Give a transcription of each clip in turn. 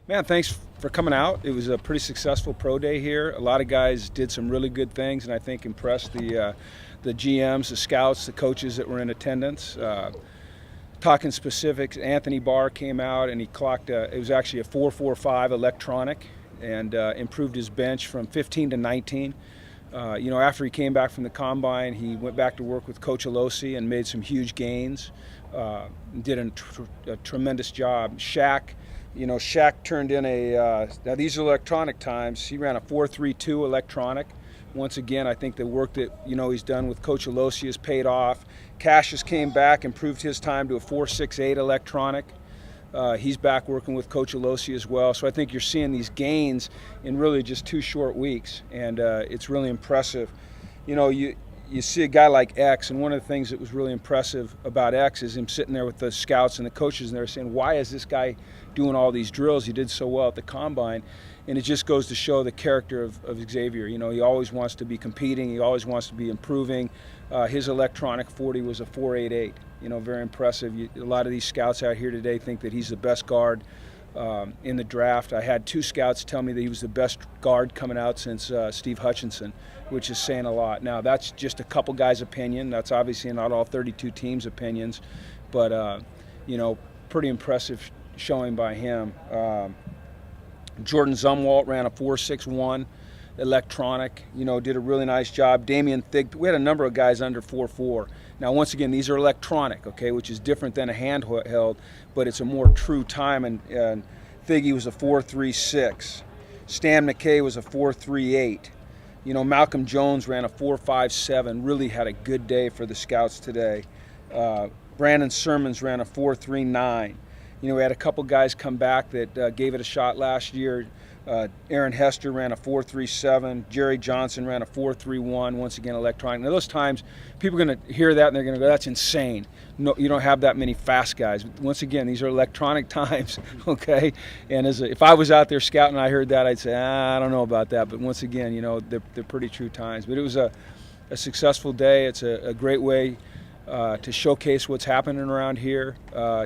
Man, thanks for coming out. It was a pretty successful pro day here. A lot of guys did some really good things, and I think impressed the GMs, the scouts, the coaches that were in attendance. Talking specifics, Anthony Barr came out and he clocked. It was actually a 4.45 electronic, and improved his bench from 15 to 19. After he came back from the combine, he went back to work with Coach Alosi and made some huge gains. Did a tremendous job. Shaq turned in now these are electronic times. He ran a 4.32 electronic. Once again, I think the work that he's done with Coach Alosi has paid off. Cassius came back, improved his time to a 4.68 electronic. He's back working with Coach Alosi as well. So I think you're seeing these gains in really just 2 short weeks, and it's really impressive. You see a guy like X, and one of the things that was really impressive about X is him sitting there with the scouts and the coaches, and they're saying, why is this guy doing all these drills? He did so well at the combine. And it just goes to show the character of Xavier. He always wants to be competing. He always wants to be improving. His electronic 40 was a 4.88. Very impressive. A lot of these scouts out here today think that he's the best guard in the draft. I had 2 scouts tell me that he was the best guard coming out since Steve Hutchinson, which is saying a lot. Now, that's just a couple guys' opinion. That's obviously not all 32 teams' opinions, but pretty impressive showing by him. Jordan Zumwalt ran a 4.61 electronic, did a really nice job. Damian Thig, we had a number of guys under 4.4. Now, once again, these are electronic, okay, which is different than a handheld, but it's a more true time, and Thiggy was a 4.36. Stan McKay was a 4.38. Malcolm Jones ran a 4.57, really had a good day for the scouts today. Brandon Sermons ran a 4.39. We had a couple guys come back that gave it a shot last year. Aaron Hester ran a 4.37. Jerry Johnson ran a 4.31, once again electronic. Now, those times, people are going to hear that and they're going to go, that's insane. No, you don't have that many fast guys. Once again, these are electronic times, okay? And if I was out there scouting and I heard that, I'd say, I don't know about that. But once again, they're pretty true times. But it was a successful day. It's a great way to showcase what's happening around here.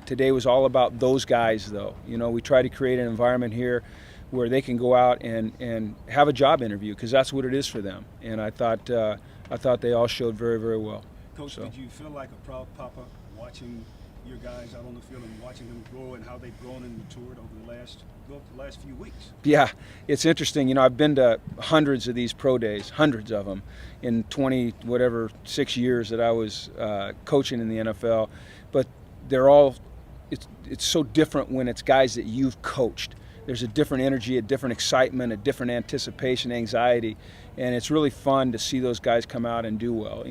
Today was all about those guys, though. We try to create an environment here where they can go out and have a job interview, because that's what it is for them. And I thought they all showed very, very well. Coach, did you feel like a proud papa watching your guys out on the field and watching them grow and how they've grown and matured over the last few weeks? Yeah, it's interesting. I've been to hundreds of these pro days, hundreds of them, in 6 years that I was coaching in the NFL. But they're all, it's so different when it's guys that you've coached. There's a different energy, a different excitement, a different anticipation, anxiety, and it's really fun to see those guys come out and do well.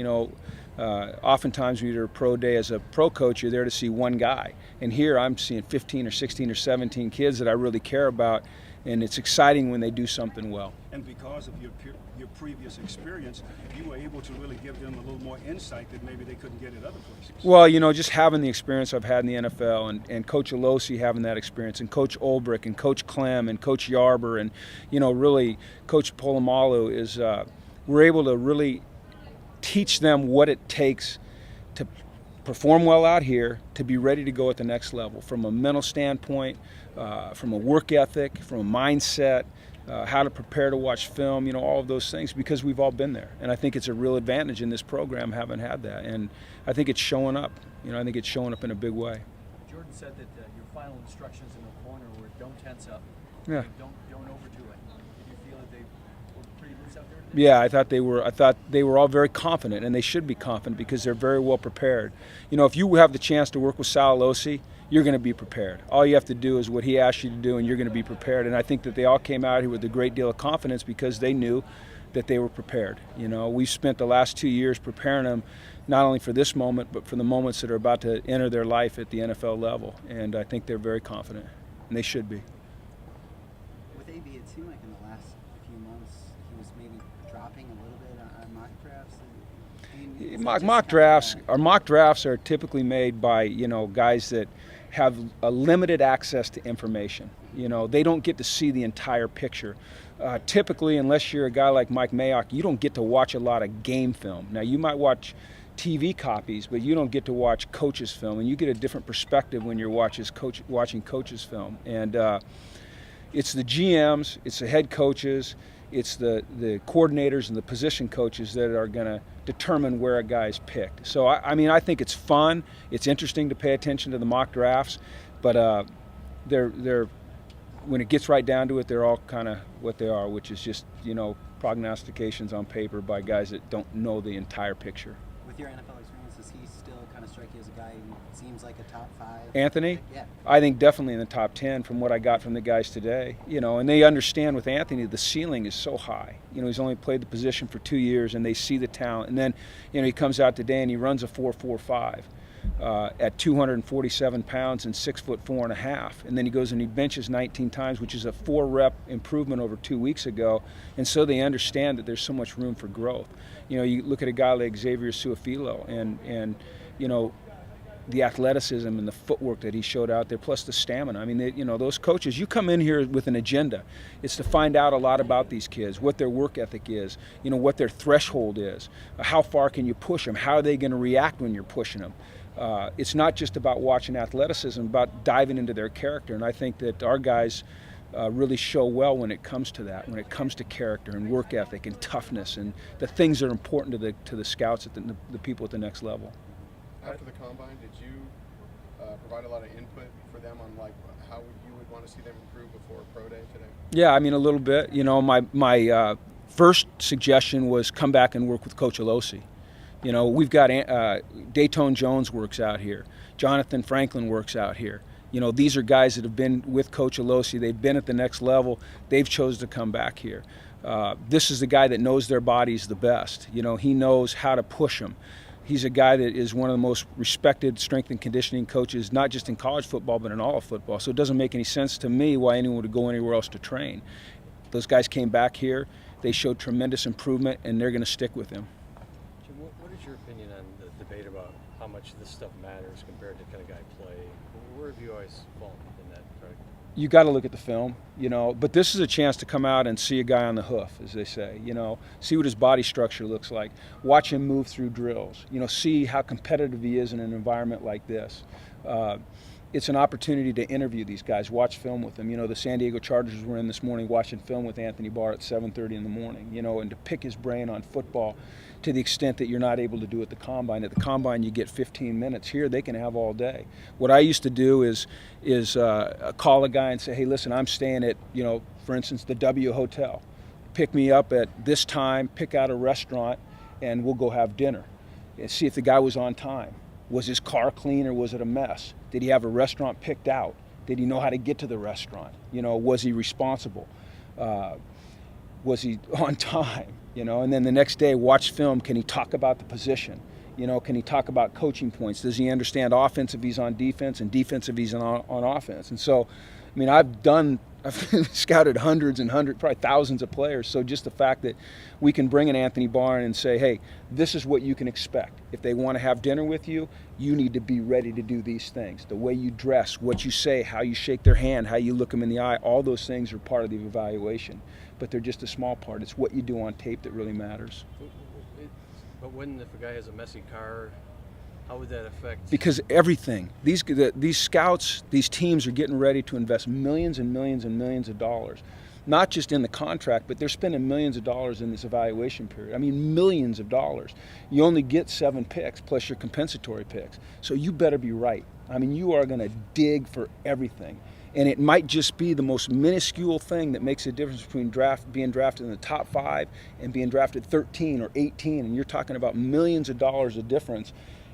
Oftentimes when you're a pro day as a pro coach, you're there to see one guy. And here I'm seeing 15 or 16 or 17 kids that I really care about, and it's exciting when they do something well. And because of your previous experience, you were able to really give them a little more insight that maybe they couldn't get at other places. Well, just having the experience I've had in the NFL, and Coach Alosi having that experience, and Coach Olbrich, and Coach Clem, and Coach Yarber, and really Coach Polamalu is we're able to really teach them what it takes to perform well out here, to be ready to go at the next level, from a mental standpoint, from a work ethic, from a mindset, how to prepare to watch film, all of those things, because we've all been there. And I think it's a real advantage in this program having had that. And I think it's showing up. I think it's showing up in a big way. Jordan said that your final instructions in the corner were don't tense up. Yeah. Don't overdo it. Did you feel that they were pretty loose out there today? Yeah, I thought they were all very confident, and they should be confident because they're very well prepared. If you have the chance to work with Sal Alosi, you're going to be prepared. All you have to do is what he asked you to do, and you're going to be prepared. And I think that they all came out here with a great deal of confidence because they knew that they were prepared. We've spent the last 2 years preparing them not only for this moment, but for the moments that are about to enter their life at the NFL level. And I think they're very confident, and they should be. With AB, it seemed like in the last few months he was maybe dropping a little bit on mock drafts. Mock drafts are typically made by guys that have a limited access to information. They don't get to see the entire picture. Typically, unless you're a guy like Mike Mayock, you don't get to watch a lot of game film. Now, you might watch TV copies, but you don't get to watch coaches' film, and you get a different perspective when you're watching coaches' film. And it's the GMs, it's the head coaches, it's the coordinators and the position coaches that are going to determine where a guy's picked. So, I mean, I think it's fun. It's interesting to pay attention to the mock drafts, but they're when it gets right down to it, they're all kind of what they are, which is just, prognostications on paper by guys that don't know the entire picture. With your NFL experience, does he still kind of strike you as a guy who seems like a top 5? Anthony? Yeah. I think definitely in the top 10 from what I got from the guys today. And they understand with Anthony the ceiling is so high. He's only played the position for 2 years, and they see the talent. And then, he comes out today and he runs a 4.45 at 247 pounds and 6'4.5", and then he goes and he benches 19 times, which is a 4-rep improvement over 2 weeks ago. And so they understand that there's so much room for growth. You look at a guy like Xavier Suafilo, and the athleticism and the footwork that he showed out there, plus the stamina. I mean, those coaches, you come in here with an agenda. It's to find out a lot about these kids, what their work ethic is, what their threshold is, how far can you push them, how are they going to react when you're pushing them. It's not just about watching athleticism, about diving into their character. And I think that our guys really show well when it comes to that, when it comes to character and work ethic and toughness and the things that are important to the scouts, the people at the next level. After the combine, did you provide a lot of input for them on how you would want to see them improve before pro day today? Yeah, I mean, a little bit. My first suggestion was come back and work with Coach Alosi. We've got Dayton Jones works out here. Jonathan Franklin works out here. These are guys that have been with Coach Alosi. They've been at the next level. They've chosen to come back here. This is the guy that knows their bodies the best. He knows how to push them. He's a guy that is one of the most respected strength and conditioning coaches, not just in college football, but in all of football. So it doesn't make any sense to me why anyone would go anywhere else to train. Those guys came back here. They showed tremendous improvement, and they're going to stick with him. Jim, what is your opinion on the debate about how much this stuff matters compared to kind of guy play? Where have you always fallen in that regard? You got to look at the film, but this is a chance to come out and see a guy on the hoof, as they say, see what his body structure looks like, watch him move through drills, see how competitive he is in an environment like this. It's an opportunity to interview these guys, watch film with them. The San Diego Chargers were in this morning watching film with Anthony Barr at 7:30 in the morning, and to pick his brain on football to the extent that you're not able to do at the Combine. At the Combine, you get 15 minutes. Here, they can have all day. What I used to do is call a guy and say, hey, listen, I'm staying at, for instance, the W Hotel. Pick me up at this time, pick out a restaurant, and we'll go have dinner and see if the guy was on time. Was his car clean or was it a mess? Did he have a restaurant picked out? Did he know how to get to the restaurant? Was he responsible? Was he on time? And then the next day, watch film. Can he talk about the position? Can he talk about coaching points? Does he understand offense if he's on defense and defense if he's on offense? And so, I've scouted hundreds and hundreds, probably thousands of players. So just the fact that we can bring in Anthony Barr and say, hey, this is what you can expect. If they want to have dinner with you, you need to be ready to do these things. The way you dress, what you say, how you shake their hand, how you look them in the eye, all those things are part of the evaluation. But they're just a small part. It's what you do on tape that really matters. But if a guy has a messy car, how would that affect? Because everything, these scouts, these teams are getting ready to invest millions and millions and millions of dollars, not just in the contract, but they're spending millions of dollars in this evaluation period. Millions of dollars. You only get 7 picks plus your compensatory picks. So you better be right. You are going to dig for everything. And it might just be the most minuscule thing that makes a difference between being drafted in the top 5 and being drafted 13 or 18. And you're talking about millions of dollars of difference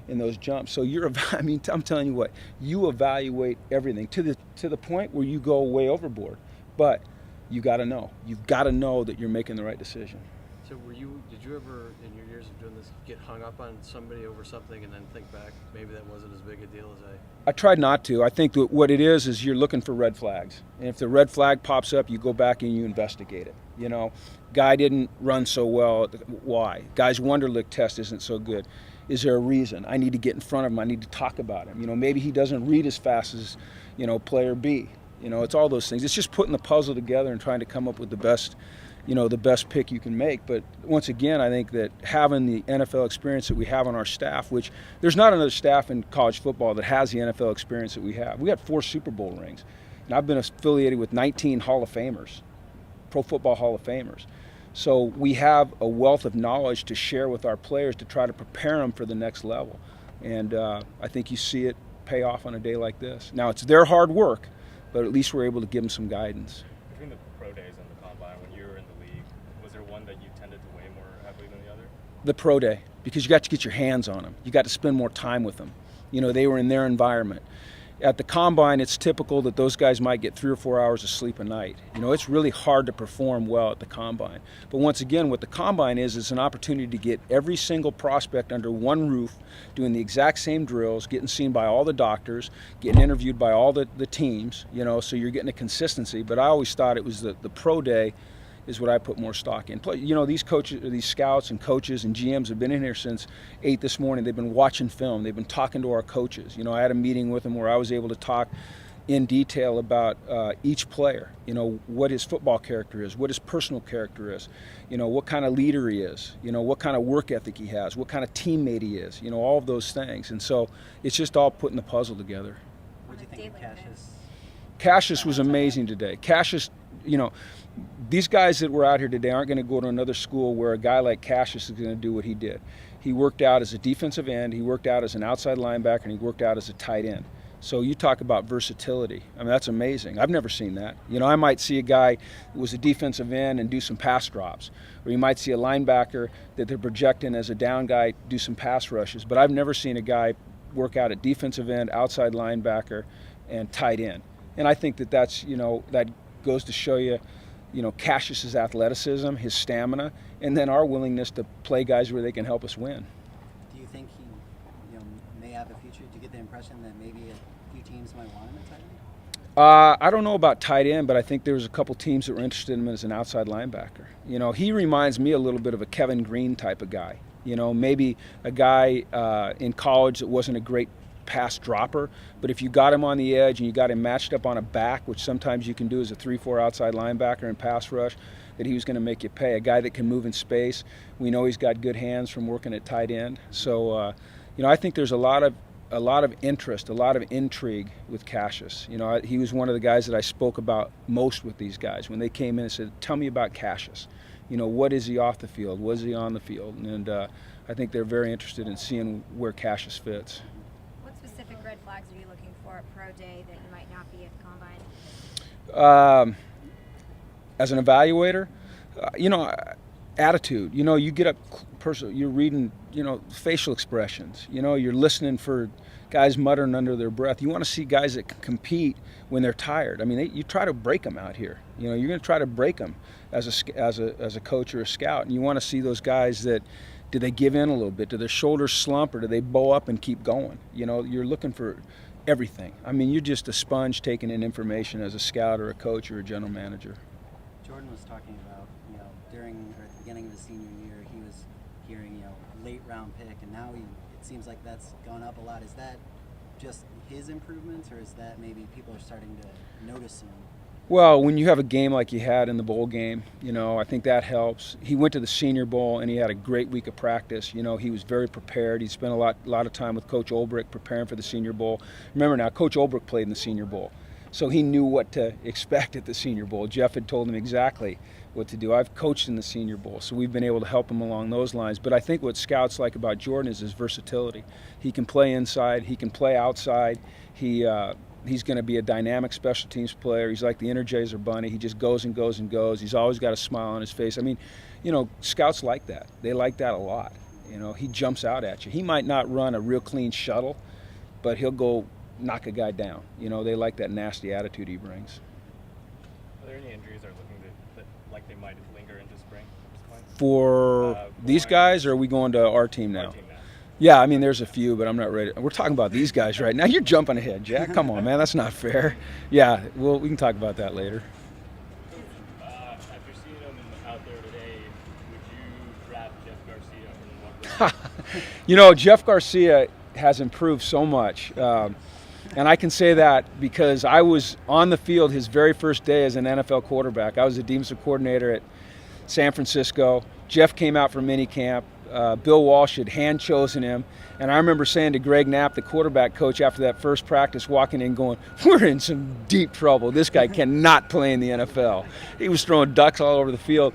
in those jumps. So I'm telling you what, you evaluate everything to the point where you go way overboard. But you got to know. You've got to know that you're making the right decision. So did you ever, in your years of doing this, get hung up on somebody over something and then think back, maybe that wasn't as big a deal as I tried not to. I think that what it is you're looking for red flags. And if the red flag pops up, you go back and you investigate it. Guy didn't run so well. Why? Guy's Wonderlic test isn't so good. Is there a reason? I need to get in front of him. I need to talk about him. Maybe he doesn't read as fast as, player B. It's all those things. It's just putting the puzzle together and trying to come up with the best pick you can make. But once again, I think that having the NFL experience that we have on our staff, which there's not another staff in college football that has the NFL experience that we have. We got 4 Super Bowl rings. and I've been affiliated with 19 Hall of Famers, Pro Football Hall of Famers. So we have a wealth of knowledge to share with our players to try to prepare them for the next level. And I think you see it pay off on a day like this. Now, it's their hard work, but at least we're able to give them some guidance. Between the pro days and the combine, when you were in the league, was there one that you tended to weigh more heavily than the other? The pro day, because you got to get your hands on them. You got to spend more time with them. You know, they were in their environment. At the combine, it's typical that those guys might get 3 or 4 hours of sleep a night. You know, it's really hard to perform well at the combine. But once again, what the combine is, it's an opportunity to get every single prospect under one roof, doing the exact same drills, getting seen by all the doctors, getting interviewed by all the teams, you know, so you're getting a consistency. But I always thought it was the pro day is what I put more stock in. You know, these coaches, these scouts and coaches and GMs have been in here since 8 this morning. They've been watching film. They've been talking to our coaches. You know, I had a meeting with them where I was able to talk in detail about each player. You know, what his football character is, what his personal character is, you know, what kind of leader he is, you know, what kind of work ethic he has, what kind of teammate he is, you know, all of those things. And so it's just all putting the puzzle together. What do you think of Cassius? Cassius was amazing today. Cassius, you know, these guys that were out here today aren't going to go to another school where a guy like Cassius is going to do what he did. He worked out as a defensive end, he worked out as an outside linebacker, and he worked out as a tight end. So you talk about versatility. I mean, that's amazing. I've never seen that. You know, I might see a guy who was a defensive end and do some pass drops. Or you might see a linebacker that they're projecting as a down guy do some pass rushes. But I've never seen a guy work out at defensive end, outside linebacker, and tight end. And I think that that's, you know, that goes to show you, you know, Cassius's athleticism, his stamina, and then our willingness to play guys where they can help us win. Do you think he, you know, may have a future? Do you get the impression that maybe a few teams might want him at tight end? I don't know about tight end, but I think there was a couple teams that were interested in him as an outside linebacker. You know, he reminds me a little bit of a Kevin Green type of guy. You know, maybe a guy in college that wasn't a great pass dropper, but if you got him on the edge and you got him matched up on a back, which sometimes you can do as a 3-4 outside linebacker in pass rush, that he was going to make you pay. A guy that can move in space. We know he's got good hands from working at tight end. So, you know, I think there's a lot of interest, a lot of intrigue with Cassius. You know, he was one of the guys that I spoke about most with these guys when they came in and said, "Tell me about Cassius. You know, what is he off the field? What is he on the field?" And I think they're very interested in seeing where Cassius fits. What specific red flags are you looking for at pro day that you might not be at the combine? As an evaluator, you know, attitude. You know, you get up, you're reading, you know, facial expressions. You know, you're listening for guys muttering under their breath. You want to see guys that can compete when they're tired. I mean, you try to break them out here. You know, you're going to try to break them as a coach or a scout, and you want to see those guys that, do they give in a little bit? Do their shoulders slump, or do they bow up and keep going? You know, you're looking for everything. I mean, you're just a sponge taking in information as a scout or a coach or a general manager. Jordan was talking about, you know, during or at the beginning of his senior year, he was hearing, you know, late round pick, and now it seems like that's gone up a lot. Is that just his improvements, or is that maybe people are starting to notice him? Well, when you have a game like you had in the bowl game, you know, I think that helps. He went to the Senior Bowl and he had a great week of practice. You know, he was very prepared. He spent a lot of time with Coach Olbrich preparing for the Senior Bowl. Remember now, Coach Olbrich played in the Senior Bowl, so he knew what to expect at the Senior Bowl. Jeff had told him exactly what to do. I've coached in the Senior Bowl, so we've been able to help him along those lines. But I think what scouts like about Jordan is his versatility. He can play inside. He can play outside. He's going to be a dynamic special teams player. He's like the Energizer Bunny. He just goes and goes and goes. He's always got a smile on his face. I mean, you know, scouts like that. They like that a lot. You know, he jumps out at you. He might not run a real clean shuttle, but he'll go knock a guy down. You know, they like that nasty attitude he brings. Are there any injuries that are looking that like they might linger into spring at this point? For these guys, or are we going to our team now? Our team now. Yeah, I mean, there's a few, but I'm not ready. We're talking about these guys right now. You're jumping ahead, Jack. Come on, man. That's not fair. Yeah, well, we can talk about that later. After seeing him out there today, would you draft Jeff Garcia in 1 round? You know, Jeff Garcia has improved so much. And I can say that because I was on the field his very first day as an NFL quarterback. I was a defensive coordinator at San Francisco. Jeff came out for minicamp. Bill Walsh had hand-chosen him. And I remember saying to Greg Knapp, the quarterback coach, after that first practice, walking in going, we're in some deep trouble. This guy cannot play in the NFL. He was throwing ducks all over the field.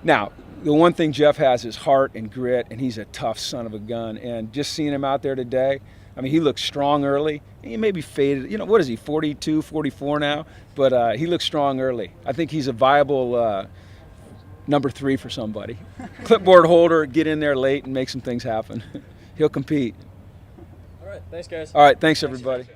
Now, the one thing Jeff has is heart and grit, and he's a tough son of a gun. And just seeing him out there today, I mean, he looks strong early. He may be faded. You know, what is he, 42, 44 now? But he looks strong early. I think he's a viable number 3 for somebody. Clipboard holder, get in there late and make some things happen. He'll compete. All right, thanks, guys. All right, thanks, everybody.